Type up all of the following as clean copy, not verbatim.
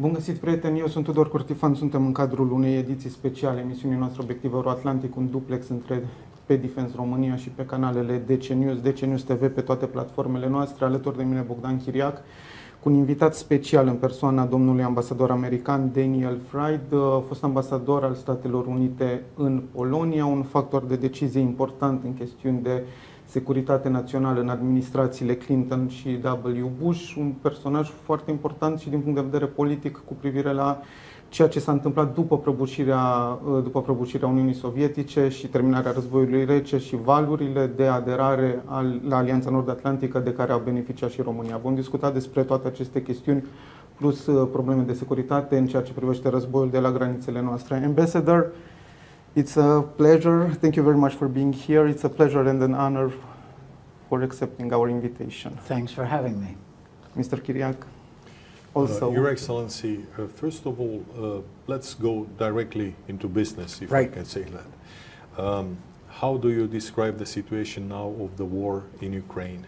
Bun găsit, prieteni! Eu sunt Tudor Curtifan, suntem în cadrul unei ediții speciale, emisiunii noastre Obiectiv Euro-Atlantic, un duplex între pe Defense România și pe canalele DC News, DC News TV, pe toate platformele noastre. Alături de mine Bogdan Chiriac, cu un invitat special în persoana domnului ambasador american Daniel Fried, fost ambasador al Statelor Unite în Polonia, un factor de decizie important în chestiuni de securitate națională în administrațiile Clinton și W. Bush, un personaj foarte important și din punct de vedere politic cu privire la ceea ce s-a întâmplat după prăbușirea Uniunii Sovietice și terminarea războiului rece și valurile de aderare la Alianța Nord-Atlantică de care a beneficiat și România. Vom discuta despre toate aceste chestiuni plus probleme de securitate în ceea ce privește războiul de la granițele noastre. Ambassador, it's a pleasure. Thank you very much for being here. It's a pleasure and an honor for accepting our invitation. Thanks for having me. Mr. Chiriac, also. Your Excellency, first of all, let's go directly into business, if I can say that. How do you describe the situation now of the war in Ukraine?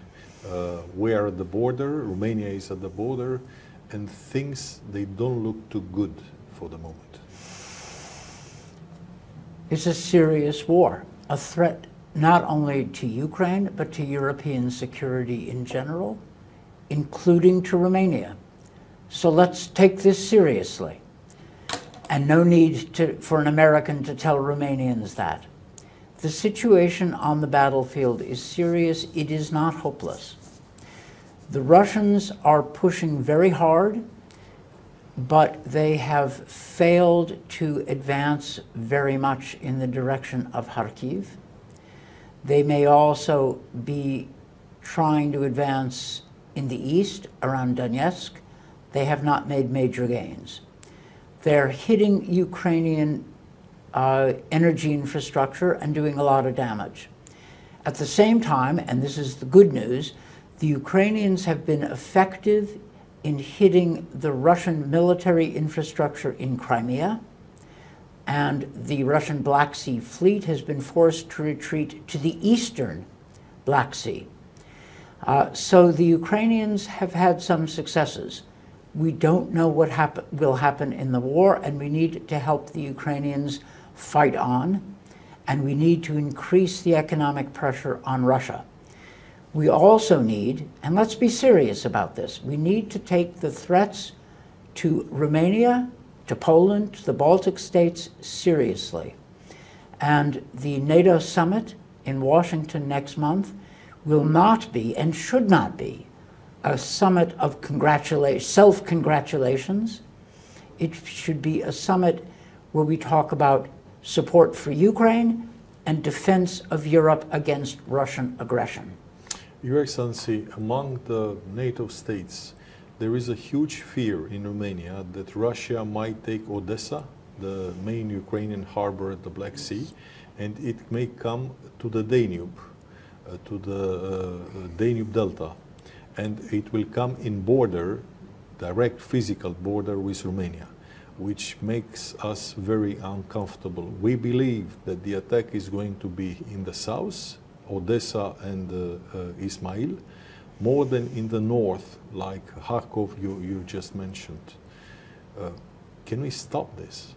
We are at the border, Romania is at the border, and things, they don't look too good for the moment. It's a serious war, a threat not only to Ukraine, but to European security in general, including to Romania. So let's take this seriously. And no need for an American to tell Romanians that. The situation on the battlefield is serious. It is not hopeless. The Russians are pushing very hard, but they have failed to advance very much in the direction of Kharkiv. They may also be trying to advance in the east around Donetsk. They have not made major gains. They're hitting Ukrainian energy infrastructure and doing a lot of damage. At the same time, and this is the good news, the Ukrainians have been effective in hitting the Russian military infrastructure in Crimea, and the Russian Black Sea Fleet has been forced to retreat to the eastern Black Sea. So the Ukrainians have had some successes. We don't know what will happen in the war, and we need to help the Ukrainians fight on, and we need to increase the economic pressure on Russia. We also need, and let's be serious about this, we need to take the threats to Romania, to Poland, to the Baltic states seriously. And the NATO summit in Washington next month will not be and should not be a summit of self-congratulations. It should be a summit where we talk about support for Ukraine and defense of Europe against Russian aggression. Your Excellency, among the NATO states, there is a huge fear in Romania that Russia might take Odessa, the main Ukrainian harbor at the Black Sea, and it may come to the Danube, Danube Delta, and it will come in border, direct physical border with Romania, which makes us very uncomfortable. We believe that the attack is going to be in the south, Odessa and Ismail, more than in the north, like Kharkov you just mentioned. Can we stop this?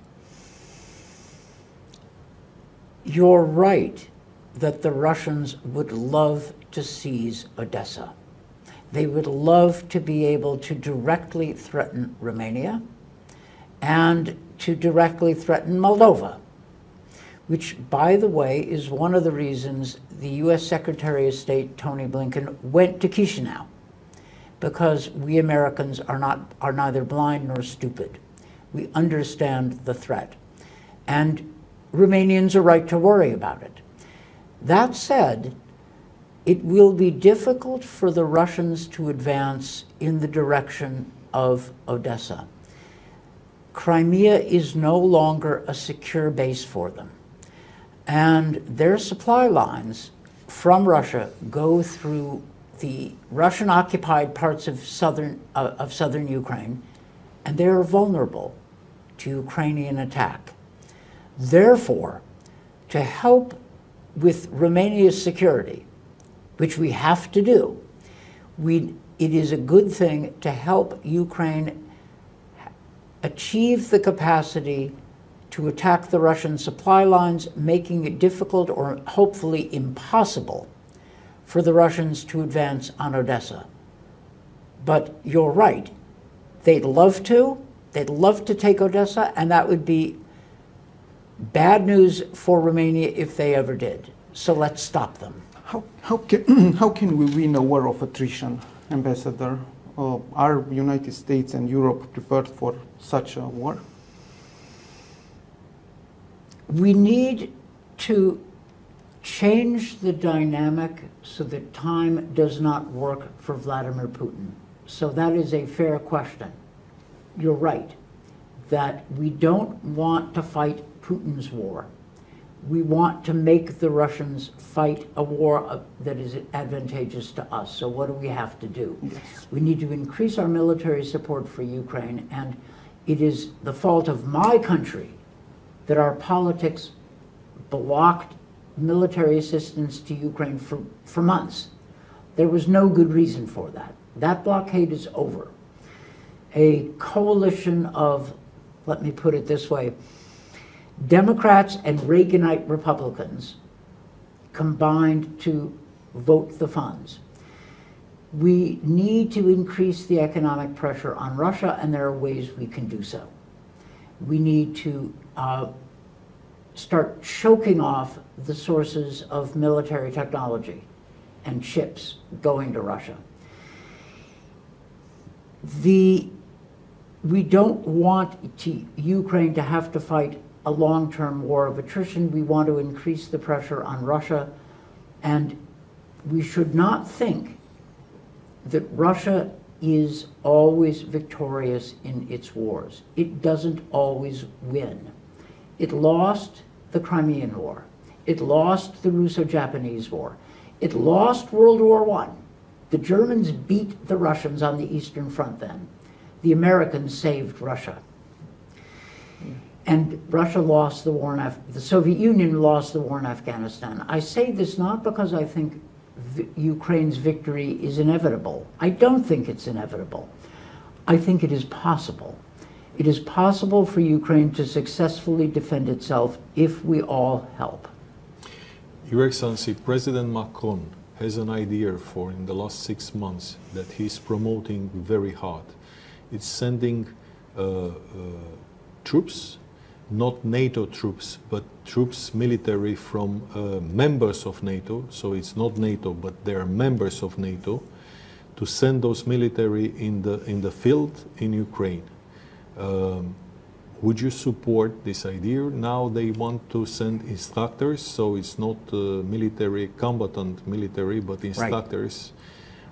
You're right that the Russians would love to seize Odessa. They would love to be able to directly threaten Romania and to directly threaten Moldova, which, by the way, is one of the reasons the U.S. Secretary of State, Tony Blinken, went to Chisinau, because we Americans are neither blind nor stupid. We understand the threat. And Romanians are right to worry about it. That said, it will be difficult for the Russians to advance in the direction of Odessa. Crimea is no longer a secure base for them. And their supply lines from Russia go through the Russian-occupied parts of southern Ukraine, and they are vulnerable to Ukrainian attack. Therefore, to help with Romania's security, which we have to do, it is a good thing to help Ukraine achieve the capacity to attack the Russian supply lines, making it difficult or hopefully impossible for the Russians to advance on Odessa. But you're right. They'd love to take Odessa, and that would be bad news for Romania if they ever did. So let's stop them. How can we win a war of attrition, Ambassador? Are United States and Europe prepared for such a war? We need to change the dynamic so that time does not work for Vladimir Putin. So that is a fair question. You're right that we don't want to fight Putin's war. We want to make the Russians fight a war that is advantageous to us. So what do we have to do? Yes. We need to increase our military support for Ukraine, and it is the fault of my country that our politics blocked military assistance to Ukraine for months. There was no good reason for that. That blockade is over. A coalition of, let me put it this way, Democrats and Reaganite Republicans combined to vote the funds. We need to increase the economic pressure on Russia, and there are ways we can do so. We need to start choking off the sources of military technology and chips going to Russia. We don't want Ukraine to have to fight a long-term war of attrition. We want to increase the pressure on Russia, and we should not think that Russia is always victorious in its wars. It doesn't always win. It lost the Crimean War. It lost the Russo-Japanese War. It lost World War I. The Germans beat the Russians on the Eastern Front then. The Americans saved Russia. And Russia lost the war in the Soviet Union lost the war in Afghanistan. I say this not because I think Ukraine's victory is inevitable. I don't think it's inevitable. I think it is possible. It is possible for Ukraine to successfully defend itself if we all help. Your Excellency, President Macron has an idea for in the last 6 months that he's promoting very hard. It's sending troops, not NATO troops, but troops military from members of NATO, so it's not NATO, but they are members of NATO, to send those military in the field in Ukraine. Would you support this idea? Now they want to send instructors, so it's not military, combatant military, but instructors. Right.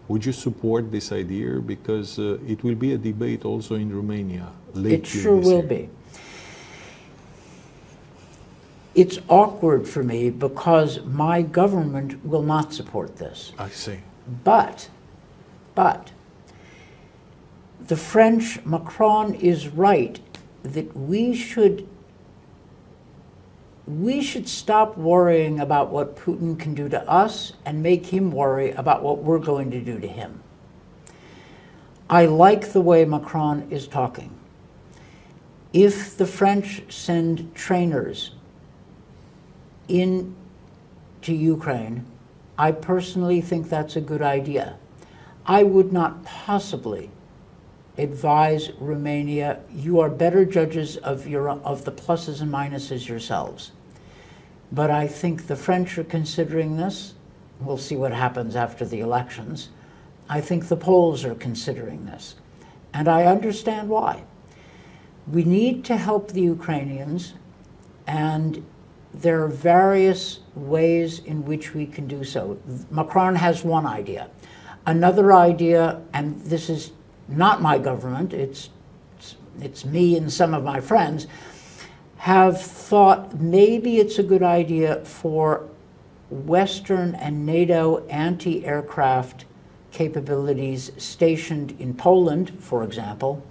Would you support this idea? Because it will be a debate also in Romania later. It sure will be. It's awkward for me because my government will not support this. I see. But the French, Macron is right that we should stop worrying about what Putin can do to us and make him worry about what we're going to do to him. I like the way Macron is talking. If the French send trainers into Ukraine, I personally think that's a good idea. I would not possibly advise Romania, you are better judges of the pluses and minuses yourselves. But I think the French are considering this. We'll see what happens after the elections. I think the Poles are considering this. And I understand why. We need to help the Ukrainians, and there are various ways in which we can do so. Macron has one idea. Another idea, and this is not my government, it's me and some of my friends, have thought maybe it's a good idea for Western and NATO anti-aircraft capabilities stationed in Poland, for example,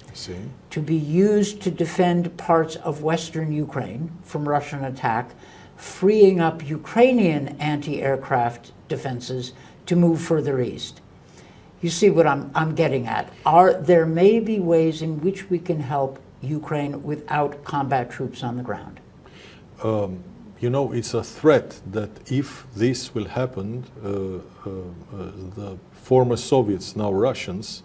to be used to defend parts of Western Ukraine from Russian attack, freeing up Ukrainian anti-aircraft defenses to move further east. You see what I'm getting at. There may be ways in which we can help Ukraine without combat troops on the ground? You know, it's a threat that if this will happen, the former Soviets, now Russians,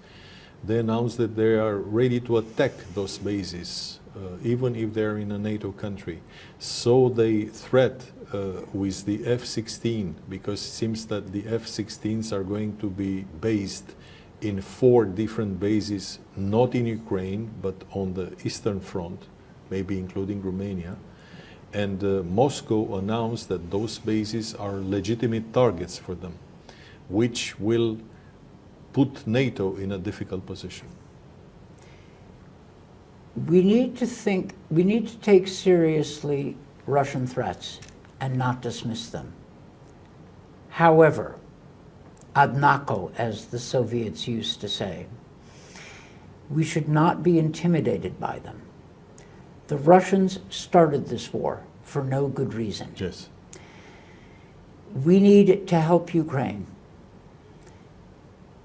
they announced that they are ready to attack those bases, even if they're in a NATO country. So they threat with the F-16, because it seems that the F-16s are going to be based in 4 different bases, not in Ukraine, but on the Eastern Front, maybe including Romania. And Moscow announced that those bases are legitimate targets for them, which will put NATO in a difficult position. We need to take seriously Russian threats and not dismiss them. However, однако, as the Soviets used to say, we should not be intimidated by them. The Russians started this war for no good reason. Yes. We need to help Ukraine.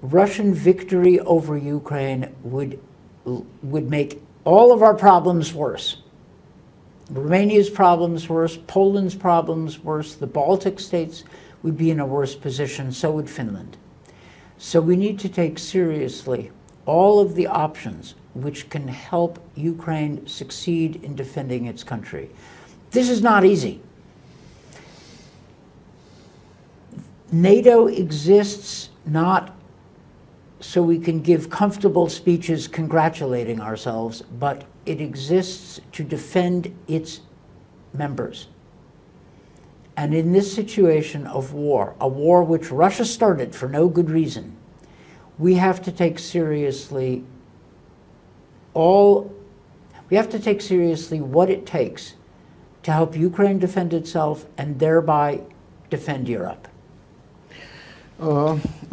Russian victory over Ukraine would make all of our problems worse. Romania's problems worse, Poland's problems worse, the Baltic states would be in a worse position, so would Finland. So we need to take seriously all of the options which can help Ukraine succeed in defending its country. This is not easy. NATO exists not so we can give comfortable speeches congratulating ourselves, but it exists to defend its members. And in this situation of war, a war which Russia started for no good reason, we have to take seriously what it takes to help Ukraine defend itself and thereby defend Europe.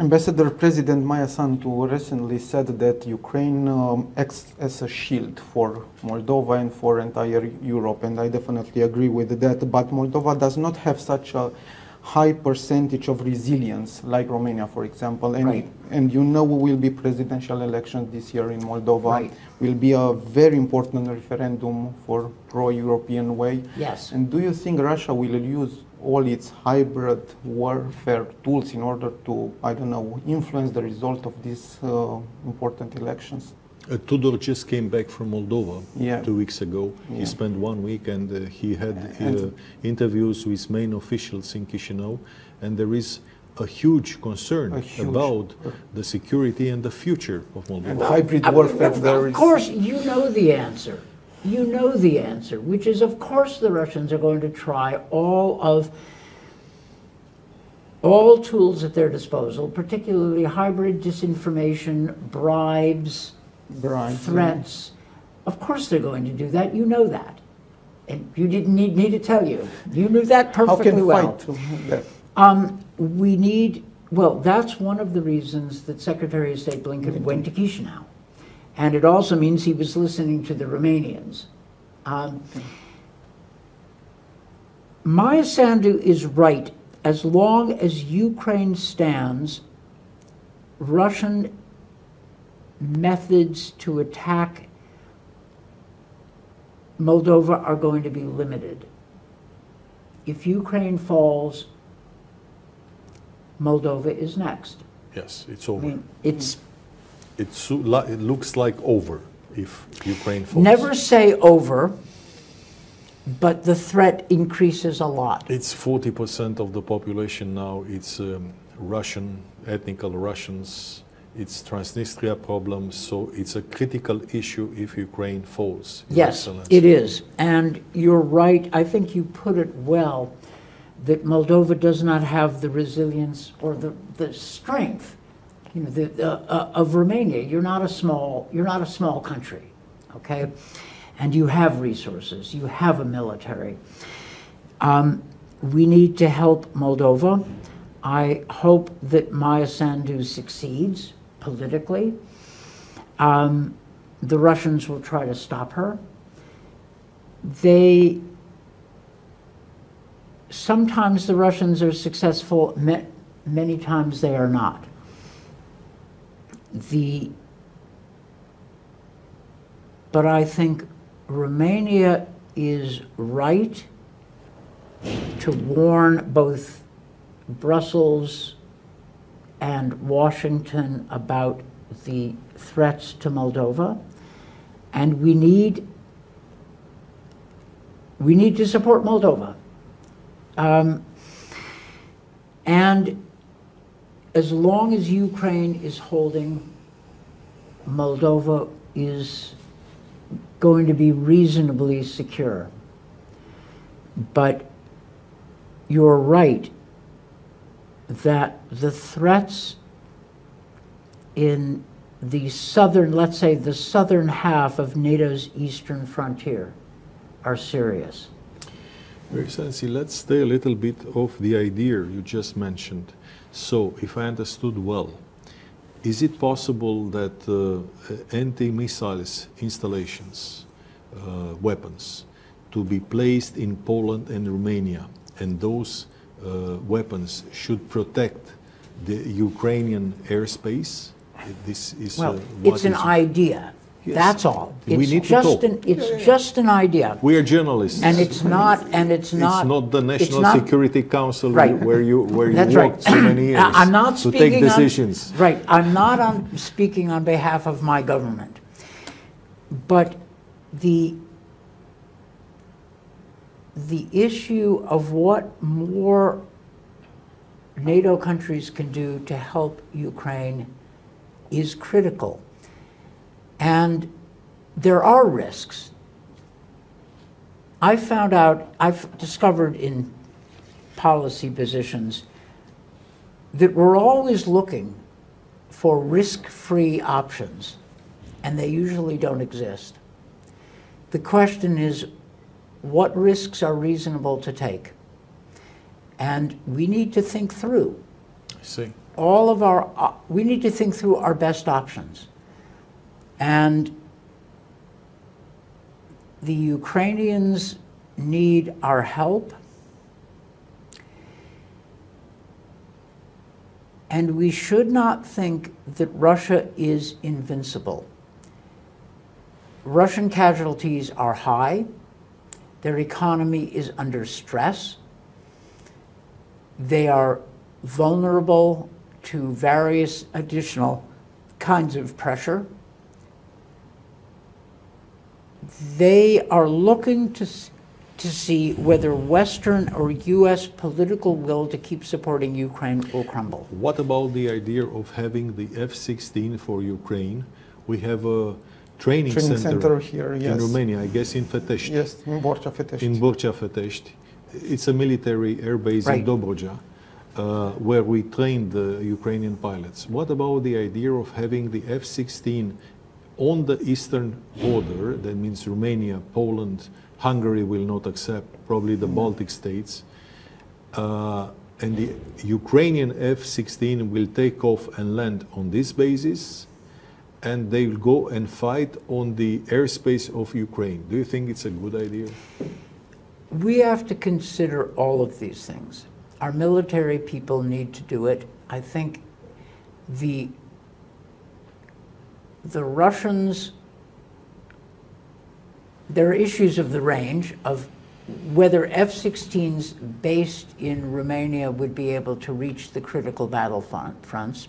Ambassador President Maia Sandu recently said that Ukraine acts as a shield for Moldova and for entire Europe, and I definitely agree with that. But Moldova does not have such a high percentage of resilience like Romania, for example. And, right. And you know will be presidential elections this year in Moldova. Right. Will be a very important referendum for pro-European way. Yes. And do you think Russia will use all its hybrid warfare tools in order to, I don't know, influence the result of these important elections? Tudor just came back from Moldova 2 weeks ago. Yeah. He spent 1 week and he had interviews with main officials in Chisinau, and there is a huge concern about the security and the future of Moldova. And hybrid warfare, of course, you know the answer. You know the answer, which is, of course, the Russians are going to try all tools at their disposal, particularly hybrid disinformation, bribes, threats. Of course they're going to do that. You know that. And you didn't need me to tell you. You knew that perfectly well. How can fight that? Well, that's one of the reasons that Secretary of State Blinken went to Chisinau. And it also means he was listening to the Romanians. Maia Sandu is right. As long as Ukraine stands, Russian methods to attack Moldova are going to be limited. If Ukraine falls, Moldova is next. Yes, it's over. I mean, it looks like over if Ukraine falls. Never say over, but the threat increases a lot. It's 40% of the population now. It's Russian, ethnical Russians. It's Transnistria problem. So it's a critical issue if Ukraine falls. Yes, it is. And you're right. I think you put it well, that Moldova does not have the resilience or the strength, of Romania. You're not a small country, okay? And you have resources. You have a military. We need to help Moldova. I hope that Maia Sandu succeeds politically. The Russians will try to stop her. Sometimes the Russians are successful, many times they are not. but I think Romania is right to warn both Brussels and Washington about the threats to Moldova, and we need to support Moldova. And as long as Ukraine is holding, Moldova is going to be reasonably secure. But you're right that the threats in the southern, let's say the southern half of NATO's eastern frontier are serious. Your Excellency, let's stay a little bit off the idea you just mentioned. So, if I understood well, is it possible that anti-missiles installations, weapons, to be placed in Poland and Romania, and those weapons should protect the Ukrainian airspace? This is well, it's an idea. Yes. That's all. We need to talk. It's just an idea. We are journalists, and it's not. It's not the National Security Council, right, where you That's worked so many years I'm not to take decisions. Right. I'm not speaking on behalf of my government, but the issue of what more NATO countries can do to help Ukraine is critical. And there are risks. I've discovered in policy positions that we're always looking for risk-free options, and they usually don't exist. The question is, what risks are reasonable to take? And we need to think through. I see. We need to think through our best options. And the Ukrainians need our help. And we should not think that Russia is invincible. Russian casualties are high. Their economy is under stress. They are vulnerable to various additional kinds of pressure. They are looking to see whether Western or U.S. political will to keep supporting Ukraine will crumble. What about the idea of having the F-16 for Ukraine? We have a training center here, in Romania, I guess in Fetești. Yes, in Borcea Fetești. In Borcea Fetești. It's a military air base right. in Dobrogea, where we train the Ukrainian pilots. What about the idea of having the F-16 on the eastern border? That means Romania, Poland, Hungary will not accept, probably the Baltic states. And the Ukrainian F-16 will take off and land on this basis, and they will go and fight on the airspace of Ukraine. Do you think it's a good idea? We have to consider all of these things. Our military people need to do it. I think the Russians, there are issues of the range of whether F-16s based in Romania would be able to reach the critical battle fronts.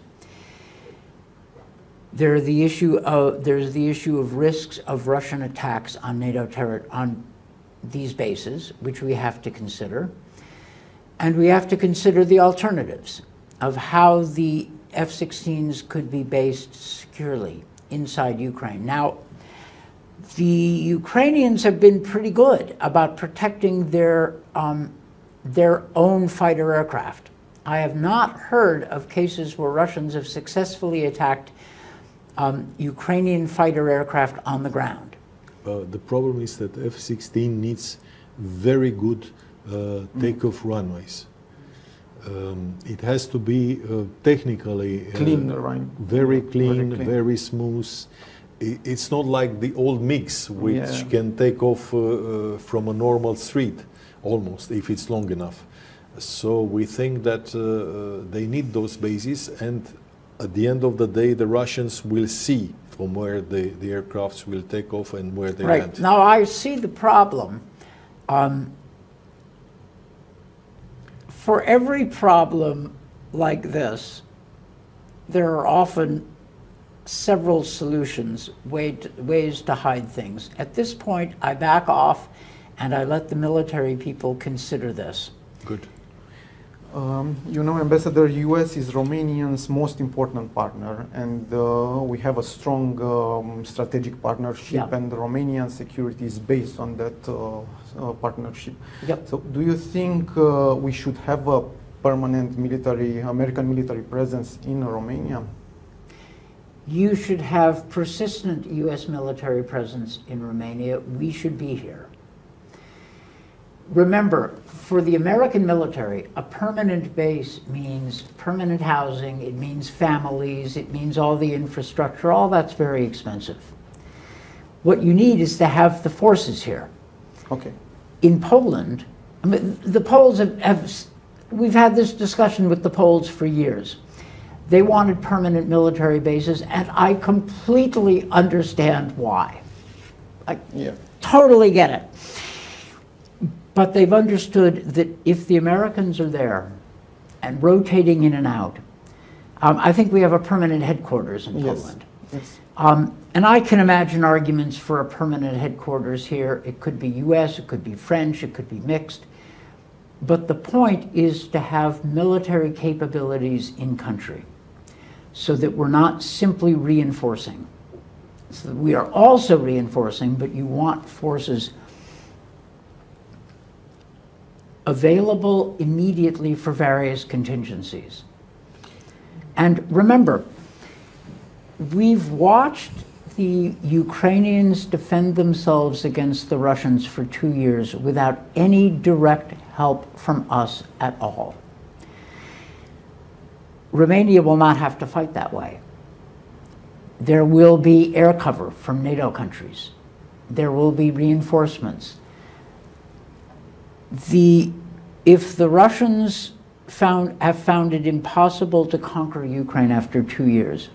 There's the issue of risks of Russian attacks on NATO territory, on these bases, which we have to consider. And we have to consider the alternatives of how the F-16s could be based securely inside Ukraine. Now, the Ukrainians have been pretty good about protecting their own fighter aircraft. I have not heard of cases where Russians have successfully attacked Ukrainian fighter aircraft on the ground. The problem is that F-16 needs very good takeoff runways. It has to be technically clean, very clean, very smooth. It's not like the old MiGs, which can take off from a normal street, almost, if it's long enough. So we think that they need those bases, and at the end of the day, the Russians will see from where the aircrafts will take off and where they Right. land. Now, I see the problem. For every problem like this, there are often several solutions, ways to hide things. At this point, I back off and I let the military people consider this. Good. You know, Ambassador, U.S. is Romania's most important partner, and we have a strong strategic partnership, Yeah. and Romanian security is based on that partnership. Yep. So, do you think we should have a permanent American military presence in Romania? You should have persistent U.S. military presence in Romania. We should be here. Remember, for the American military, a permanent base means permanent housing, it means families, it means all the infrastructure, all that's very expensive. What you need is to have the forces here. Okay. In Poland, I mean, the Poles we've had this discussion with the Poles for years. They wanted permanent military bases, and I completely understand why. I totally get it. But they've understood that if the Americans are there and rotating in and out, I think we have a permanent headquarters in Poland. Yes. And I can imagine arguments for a permanent headquarters here. It could be US, it could be French, it could be mixed. But the point is to have military capabilities in country so that we're not simply reinforcing. So that we are also reinforcing, but you want forces available immediately for various contingencies. And remember, we've watched the Ukrainians defend themselves against the Russians for 2 years without any direct help from us at all. Romania will not have to fight that way. There will be air cover from NATO countries. There will be reinforcements. If the Russians have found it impossible to conquer Ukraine after 2 years,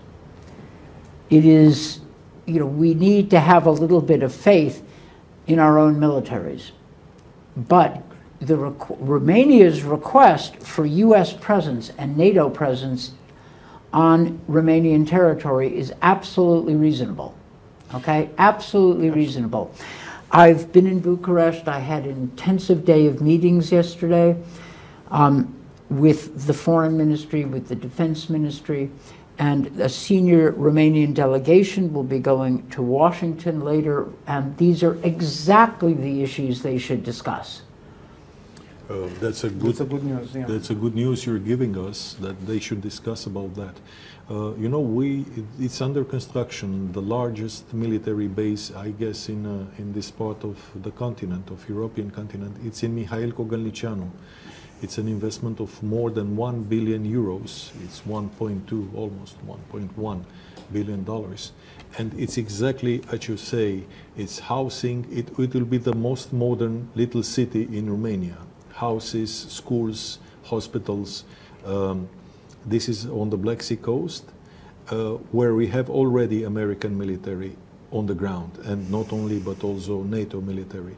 it is, we need to have a little bit of faith in our own militaries. But Romania's request for US presence and NATO presence on Romanian territory is absolutely reasonable. Okay? Absolutely reasonable. I've been in Bucharest. I had an intensive day of meetings yesterday with the Foreign Ministry, with the Defense Ministry, and a senior Romanian delegation will be going to Washington later, and these are exactly the issues they should discuss. That's a good news. Yeah. That's a good news you're giving us, that they should discuss about that. It's under construction, the largest military base, I guess, in this part of the continent, of European continent. It's in Mihail Cogălnicianu. It's an investment of more than 1 billion euros. It's 1.2, almost 1.1 billion dollars. And it's exactly as you say, it's housing, it will be the most modern little city in Romania. Houses, schools, hospitals. This is on the Black Sea coast, where we have already American military on the ground, and not only, but also NATO military.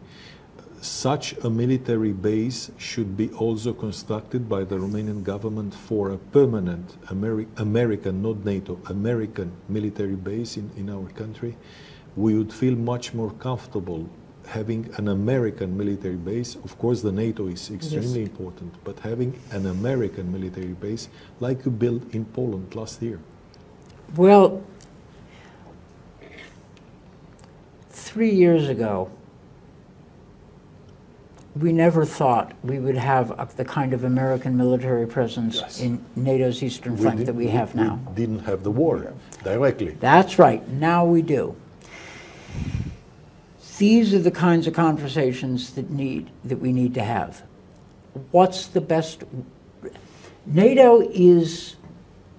Such a military base should be also constructed by the Romanian government for a permanent American, not NATO, American military base in our country. We would feel much more comfortable having an American military base. Of course, the NATO is extremely important, but having an American military base like you built in Poland last year. Well, 3 years ago, we never thought we would have the kind of American military presence in NATO's eastern flank that we have now. We didn't have the war directly. That's right. Now we do. These are the kinds of conversations that we need to have. What's the best? NATO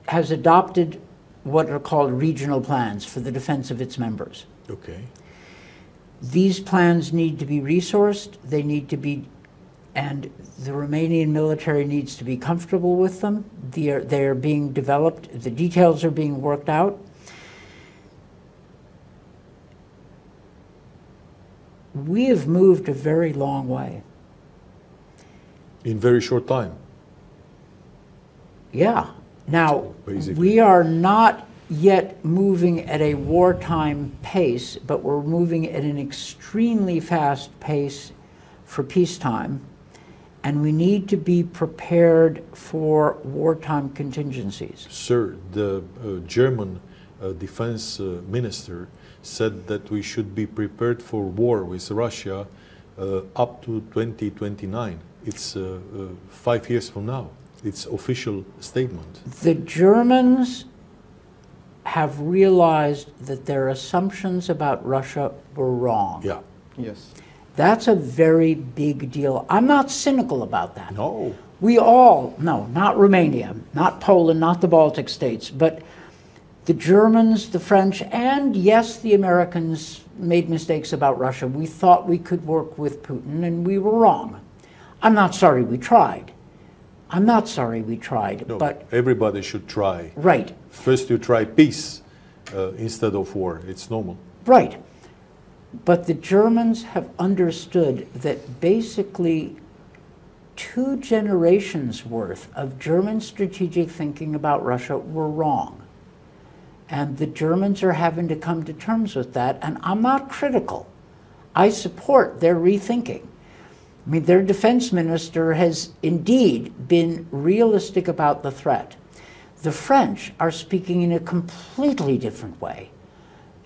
has adopted what are called regional plans for the defense of its members. Okay. These plans need to be resourced, and the Romanian military needs to be comfortable with them. They are being developed, the details are being worked out. we have moved a very long way. In very short time. Yeah. Now, Basically. we are not yet moving at a wartime pace, but we're moving at an extremely fast pace for peacetime, and we need to be prepared for wartime contingencies. Sir, the German defense minister said that we should be prepared for war with Russia up to 2029. It's 5 years from now. It's official statement. The Germans have realized that their assumptions about Russia were wrong. Yeah. Yes. That's a very big deal. I'm not cynical about that. No. We all, no, not Romania, not Poland, not the Baltic states, but the Germans, the French, and yes, the Americans made mistakes about Russia. We thought we could work with Putin, and we were wrong. I'm not sorry we tried. I'm not sorry we tried, No, but... everybody should try. Right. First you try peace instead of war. It's normal. Right. But the Germans have understood that basically 2 generations worth of German strategic thinking about Russia were wrong. And the Germans are having to come to terms with that, and I'm not critical. I support their rethinking. I mean, their defense minister has indeed been realistic about the threat. The French are speaking in a completely different way.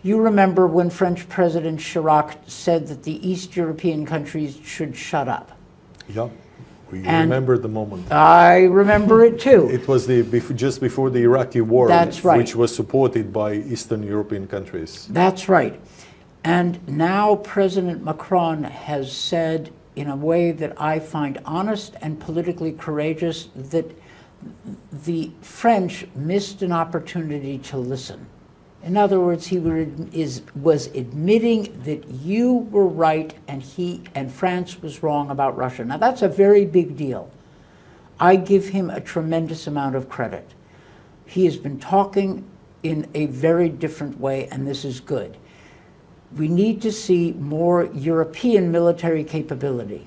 You remember when French President Chirac said that the East European countries should shut up. Yeah, we And remember the moment. I remember it too. It was just before the Iraqi war, That's right. which was supported by Eastern European countries. That's right. And now President Macron has said, in a way that I find honest and politically courageous, that the French missed an opportunity to listen. In other words, he was admitting that you were right and France was wrong about Russia. Now that's a very big deal. I give him a tremendous amount of credit. He has been talking in a very different way, and this is good. We need to see more European military capability.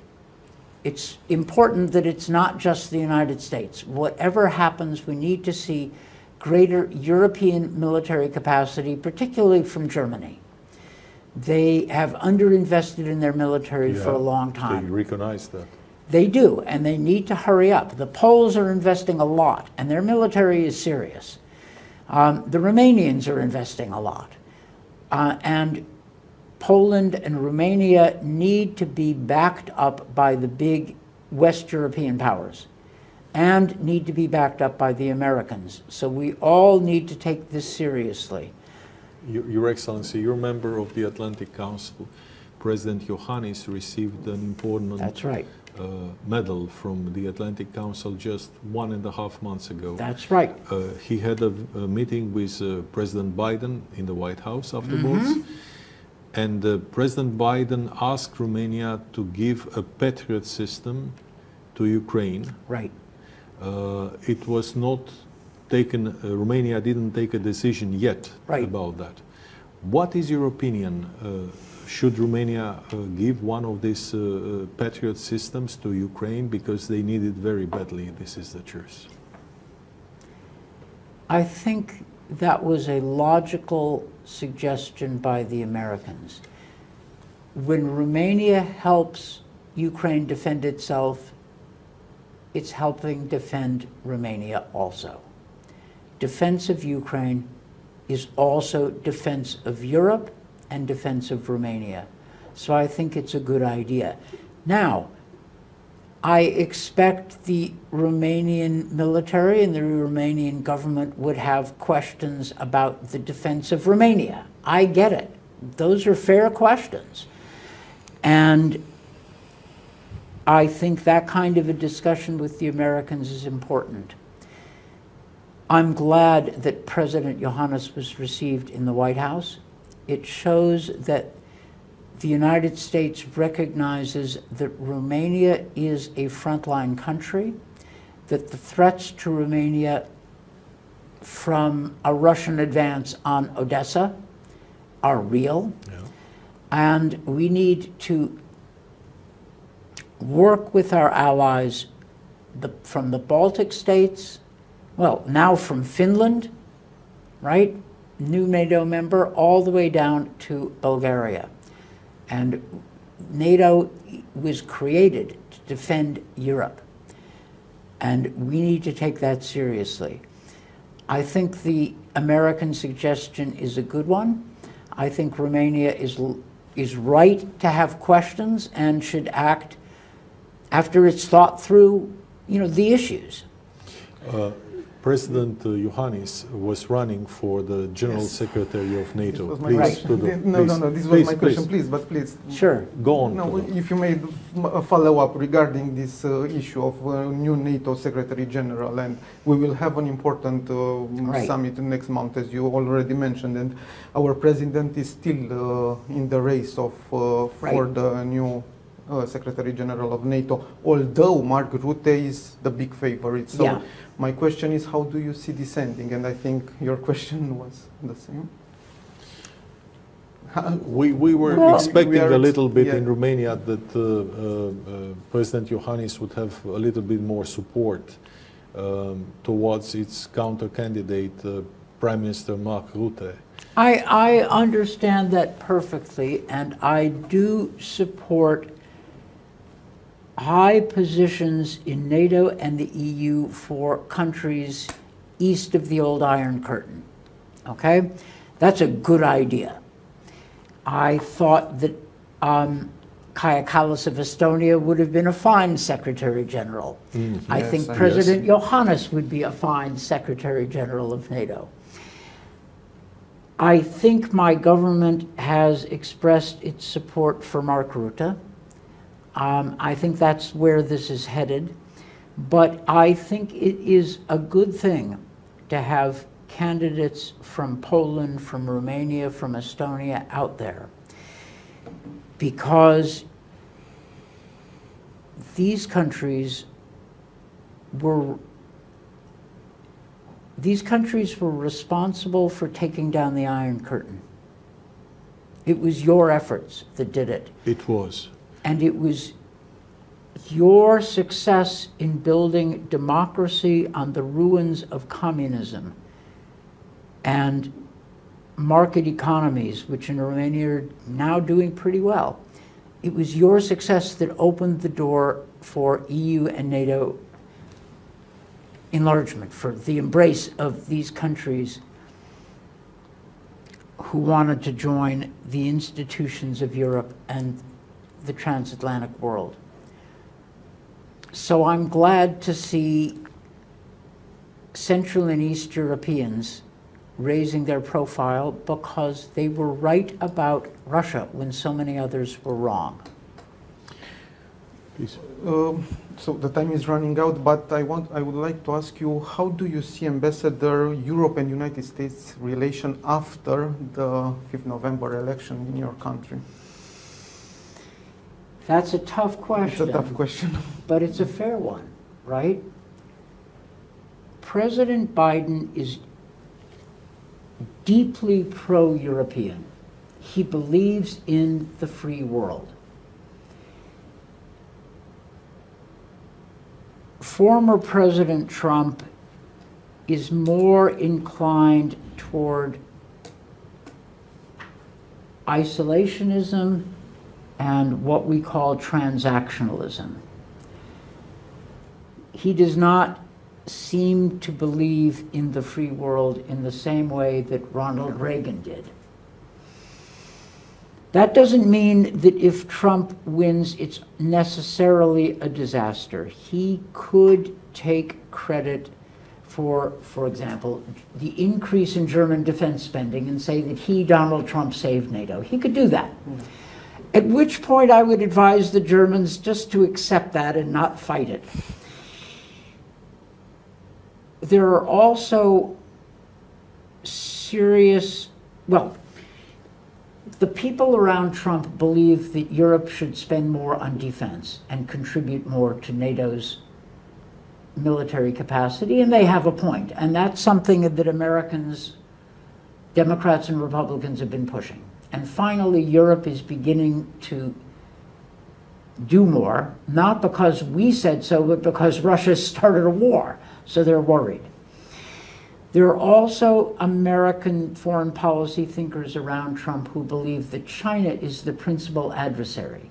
It's important that it's not just the United States. Whatever happens, we need to see greater European military capacity, particularly from Germany. They have underinvested in their military for a long time. They recognize that. They do, and they need to hurry up. The Poles are investing a lot, and their military is serious. The Romanians are investing a lot. And Poland and Romania need to be backed up by the big West European powers and need to be backed up by the Americans. So we all need to take this seriously. Your Excellency, you're a member of the Atlantic Council. President Iohannis received an important That's right. medal from the Atlantic Council just 1.5 months ago. That's right. He had a meeting with President Biden in the White House afterwards. And President Biden asked Romania to give a Patriot system to Ukraine. Right. It was not taken, Romania didn't take a decision yet about that. What is your opinion? Should Romania give one of these Patriot systems to Ukraine because they need it very badly? This is the truth. I think that was a logical suggestion by the Americans. When Romania helps Ukraine defend itself, it's helping defend Romania also. Defense of Ukraine is also defense of Europe and defense of Romania. So I think it's a good idea. Now, I expect the Romanian military and the Romanian government would have questions about the defense of Romania. I get it. Those are fair questions. And I think that kind of a discussion with the Americans is important. I'm glad that President Iohannis was received in the White House. It shows that the United States recognizes that Romania is a frontline country, that the threats to Romania from a Russian advance on Odessa are real, And we need to work with our allies from the Baltic states, well, now from Finland, right? New NATO member, all the way down to Bulgaria. And NATO was created to defend Europe. And we need to take that seriously. I think the American suggestion is a good one. I think Romania is right to have questions and should act after it's thought through, the issues. President Iohannis was running for the General Secretary of NATO. Please, no, this was my question, please. Sure. Go on. No, if you made a follow-up regarding this issue of new NATO Secretary General, and we will have an important summit next month, as you already mentioned, and our president is still in the race of for the new Secretary General of NATO, although Mark Rutte is the big favorite. So my question is, how do you see this ending? And I think your question was the same. We were expecting a little bit in Romania that President Iohannis would have a little bit more support towards its counter-candidate, Prime Minister Mark Rutte. I understand that perfectly, and I do support high positions in NATO and the EU for countries east of the old Iron Curtain. Okay? That's a good idea. I thought that Kaja Kallas of Estonia would have been a fine Secretary General. I think President Iohannis would be a fine Secretary General of NATO. I think my government has expressed its support for Mark Rutte. I think that's where this is headed. But I think it is a good thing to have candidates from Poland, from Romania, from Estonia out there, because these countries were responsible for taking down the Iron Curtain. It was your efforts that did it. It was. And it was your success in building democracy on the ruins of communism and market economies, which in Romania are now doing pretty well. It was your success that opened the door for EU and NATO enlargement, for the embrace of these countries who wanted to join the institutions of Europe and the transatlantic world. So I'm glad to see Central and East Europeans raising their profile because they were right about Russia when so many others were wrong. Please. So the time is running out, but I would like to ask you, how do you see, Ambassador, Europe and United States relation after the 5th November election in your country? That's a tough question. It's a tough question. But it's a fair one, right? President Biden is deeply pro-European. He believes in the free world. Former President Trump is more inclined toward isolationism and what we call transactionalism. He does not seem to believe in the free world in the same way that Ronald Reagan did. That doesn't mean that if Trump wins, it's necessarily a disaster. He could take credit for example, the increase in German defense spending and say that he, Donald Trump, saved NATO. He could do that. At which point I would advise the Germans just to accept that and not fight it. There are also serious, well, the people around Trump believe that Europe should spend more on defense and contribute more to NATO's military capacity, and they have a point. And that's something that Americans, Democrats and Republicans, have been pushing. And finally, Europe is beginning to do more, not because we said so, but because Russia started a war, so they're worried. There are also American foreign policy thinkers around Trump who believe that China is the principal adversary,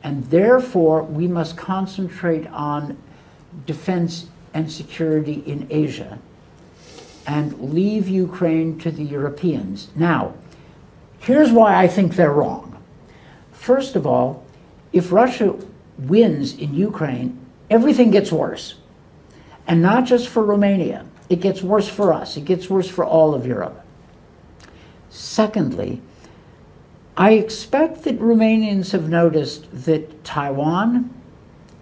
and therefore we must concentrate on defense and security in Asia and leave Ukraine to the Europeans. Now, here's why I think they're wrong. First of all, if Russia wins in Ukraine, everything gets worse. And not just for Romania. It gets worse for us. It gets worse for all of Europe. Secondly, I expect that Romanians have noticed that Taiwan,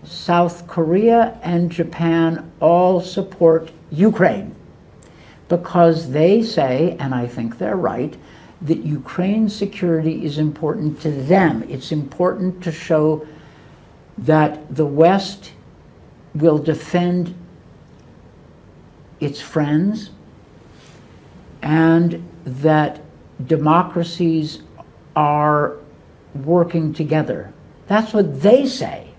South Korea, and Japan all support Ukraine because they say, and I think they're right, that Ukraine's security is important to them. It's important to show that the West will defend its friends and that democracies are working together. That's what they say.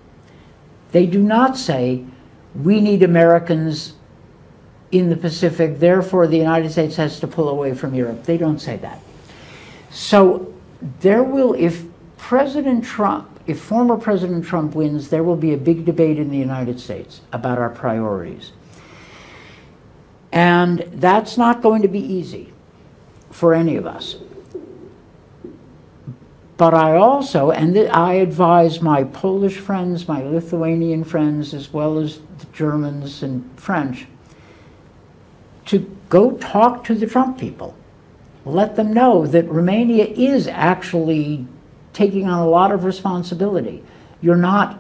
They do not say, we need Americans in the Pacific, therefore the United States has to pull away from Europe. They don't say that. So there will, if former President Trump wins, there will be a big debate in the United States about our priorities. And that's not going to be easy for any of us. But I also, and I advise my Polish friends, my Lithuanian friends, as well as the Germans and French, to go talk to the Trump people. Let them know that Romania is actually taking on a lot of responsibility. You're not,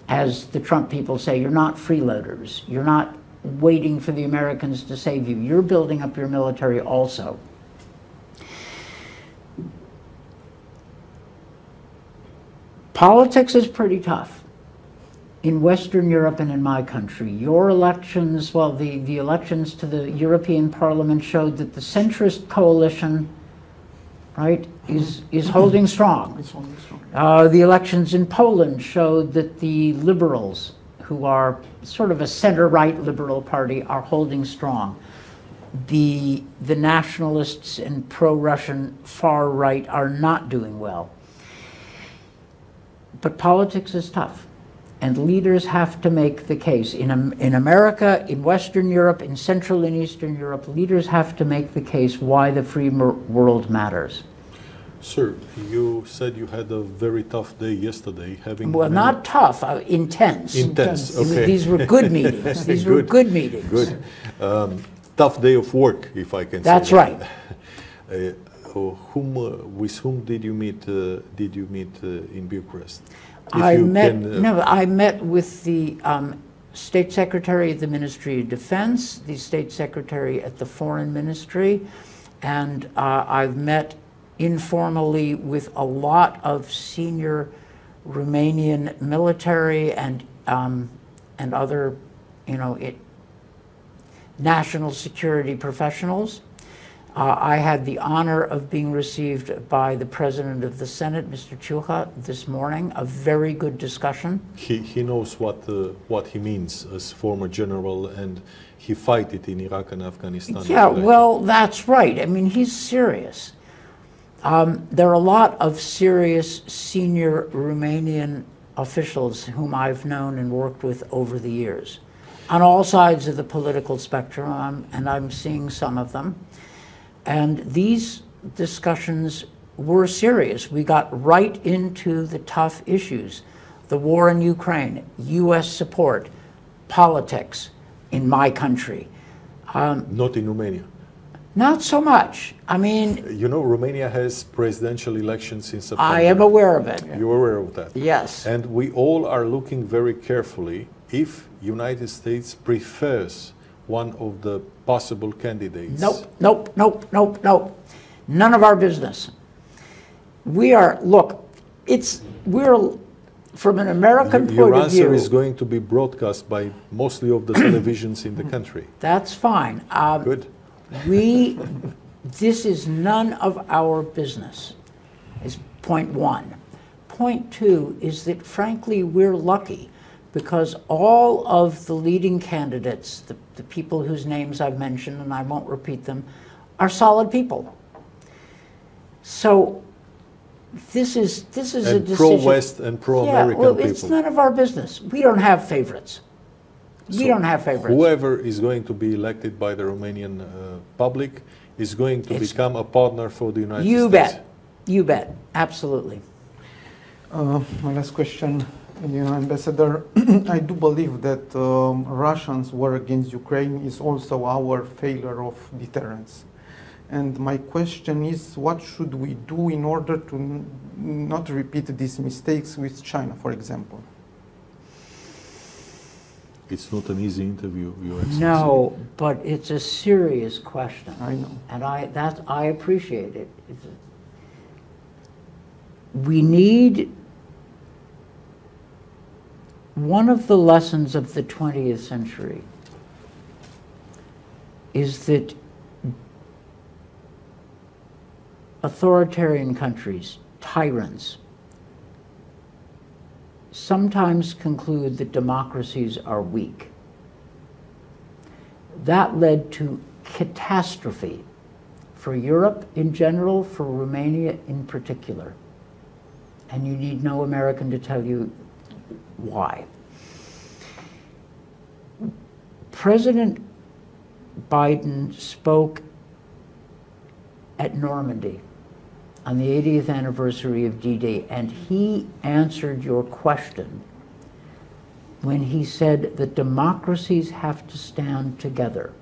as the Trump people say, you're not freeloaders. You're not waiting for the Americans to save you. You're building up your military also. Politics is pretty tough in Western Europe and in my country. Your elections, well, the elections to the European Parliament showed that the centrist coalition, right, is holding strong. It's holding strong. The elections in Poland showed that the liberals, who are sort of a center-right liberal party, are holding strong. The nationalists and pro-Russian far-right are not doing well. But politics is tough, and leaders have to make the case. In America, in Western Europe, in Central and Eastern Europe, leaders have to make the case why the free world matters. Sir, you said you had a very tough day yesterday. Well, not tough, intense. Intense, okay. These were good meetings. These were good meetings. Good. Tough day of work, if I can say That's that. right. With whom did you meet? In Bucharest? I met with the State Secretary at the Ministry of Defense, the State Secretary at the Foreign Ministry, and I've met informally with a lot of senior Romanian military and other, national security professionals. I had the honor of being received by the President of the Senate, Mr. Ciuha, this morning. A very good discussion. He knows what he means as former general, and he fought it in Iraq and Afghanistan. Yeah, well, that's right. I mean, he's serious. There are a lot of serious senior Romanian officials whom I've known and worked with over the years, on all sides of the political spectrum, and I'm seeing some of them. And these discussions were serious. We got right into the tough issues. The war in Ukraine, U.S. support, politics in my country. Not in Romania. Not so much. I mean... You know, Romania has presidential elections in September. I am aware of it. You're aware of that? Yes. And we all are looking very carefully if United States prefers one of the possible candidates. Nope. None of our business. We're from an American point of view. Your answer is going to be broadcast by mostly of the televisions in the country. That's fine. Good. This is none of our business. is point one. Point two is that, frankly, we're lucky because all of the leading candidates, the people whose names I've mentioned, and I won't repeat them, are solid people. So this is a decision. Pro-West and pro-American people. It's none of our business. We don't have favorites. We don't have favorites. Whoever is going to be elected by the Romanian public is going to become a partner for the United States. You bet. You bet. Absolutely. My last question, Ambassador. I do believe that Russians' war against Ukraine is also our failure of deterrence. And my question is, what should we do in order to not repeat these mistakes with China, for example? It's not an easy interview, Your Excellency. No, but it's a serious question. I know. And I appreciate it. We need, one of the lessons of the 20th century is that authoritarian countries, tyrants, sometimes conclude that democracies are weak. That led to catastrophe for Europe in general, for Romania in particular. And you need no American to tell you why. President Biden spoke at Normandy on the 80th anniversary of D-Day, and he answered your question when he said that democracies have to stand together.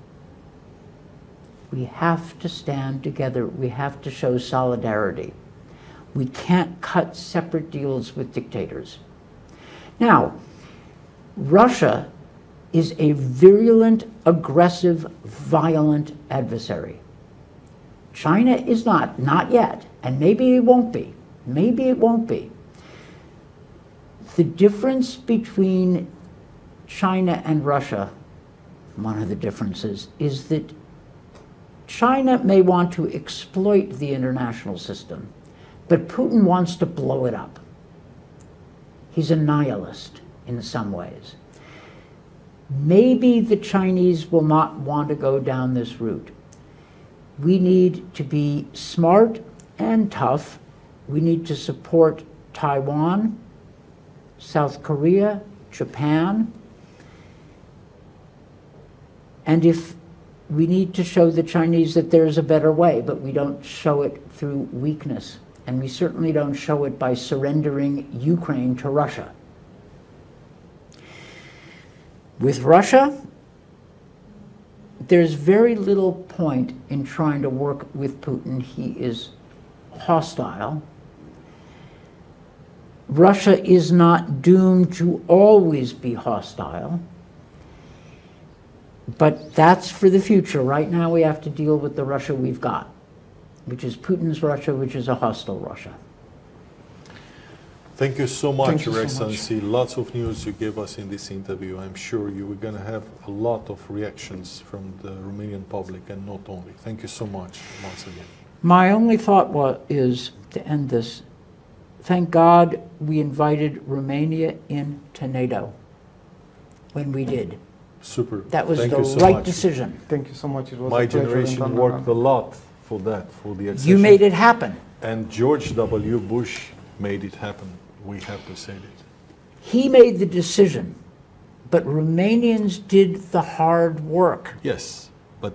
We have to stand together. We have to show solidarity. We can't cut separate deals with dictators. Now, Russia is a virulent, aggressive, violent adversary. China is not yet, and maybe it won't be. Maybe it won't be. The difference between China and Russia, one of the differences, is that China may want to exploit the international system, but Putin wants to blow it up. He's a nihilist in some ways. Maybe the Chinese will not want to go down this route. We need to be smart and tough. We need to support Taiwan, South Korea, Japan. And if we need to show the Chinese that there's a better way, but we don't show it through weakness. And we certainly don't show it by surrendering Ukraine to Russia. With Russia, there's very little point in trying to work with Putin. He is hostile. Russia is not doomed to always be hostile. But that's for the future. Right now we have to deal with the Russia we've got, which is Putin's Russia, which is a hostile Russia. Thank you so much, Your Excellency. Lots of news you gave us in this interview. I'm sure you are going to have a lot of reactions from the Romanian public, and not only. Thank you so much once again. My only thought is, to end this, thank God we invited Romania into NATO when we did. Super. That was Thank the you so right much. decision. Thank you so much. It was My a pleasure. generation worked a lot for that, for the accession. You made it happen. And George W. Bush made it happen. We have to say that. He made the decision, but Romanians did the hard work. Yes, but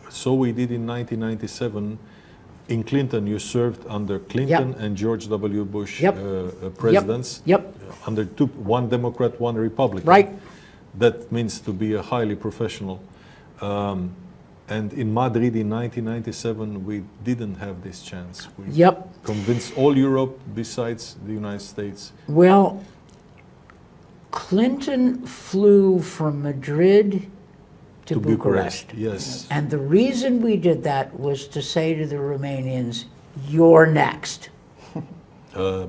so we did in 1997. In Clinton, you served under Clinton and George W. Bush presidents. Under one Democrat, one Republican. Right. That means to be a highly professional. And in Madrid in 1997, we didn't have this chance. We convinced all Europe besides the United States. Well, Clinton flew from Madrid to Bucharest. Yes. And the reason we did that was to say to the Romanians, you're next.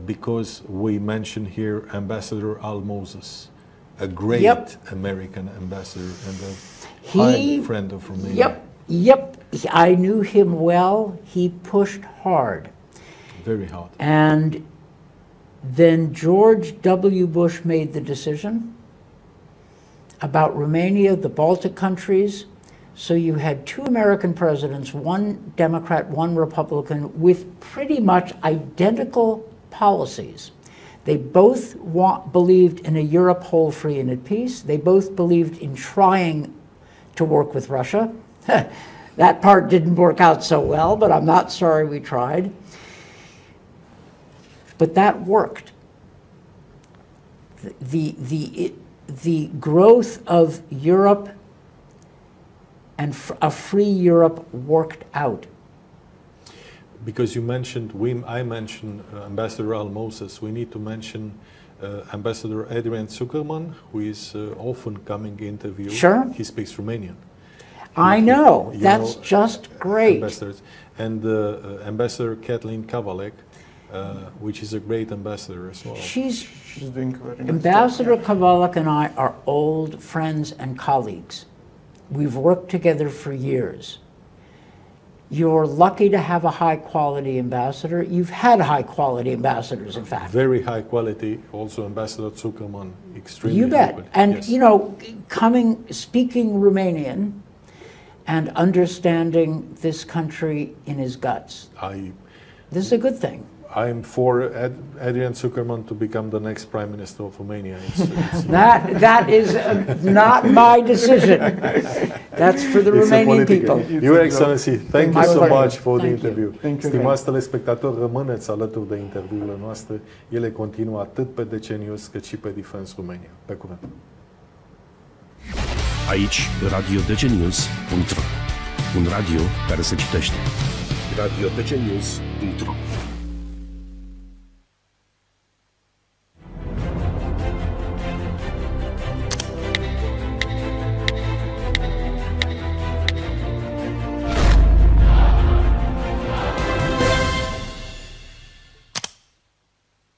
Because we mentioned here Ambassador Al Moses, a great American ambassador and a high friend of Romania. I knew him well. He pushed hard. Very hard. And then George W. Bush made the decision about Romania, the Baltic countries. So you had two American presidents, one Democrat, one Republican, with pretty much identical policies. They both believed in a Europe whole, free, and at peace. They both believed in trying to work with Russia. That part didn't work out so well, but I'm not sorry we tried. But that worked. The growth of Europe and a free Europe worked out. Because you mentioned, I mentioned Ambassador Al-Moses, we need to mention Ambassador Adrian Zuckerman, who is often coming interview. Sure. He speaks Romanian. I know. That's just great. Ambassadors. And Ambassador Kathleen Kavalek, which is a great ambassador as well. She's doing very nice. Ambassador Kavalek and I are old friends and colleagues. We've worked together for years. You're lucky to have a high-quality ambassador. You've had high-quality ambassadors, in fact. Very high quality. Also, Ambassador Zuckerman, extremely. You bet. Quality. And yes. you know, speaking Romanian and understanding this country in his guts. This is a good thing. I'm for Adrian Zuckerman to become the next Prime Minister of Romania. That is not my decision. That's for the Romanian people. Your Excellency, thank you so much for the interview. Stimați telespectatori, rămâneți alături de interviurile noastre. Ele continuă atât pe Declanșat News cât și pe Defense Romania. Pe curând. Aici, radiodecnews.ro, un radio care se citește. radiodecnews.ro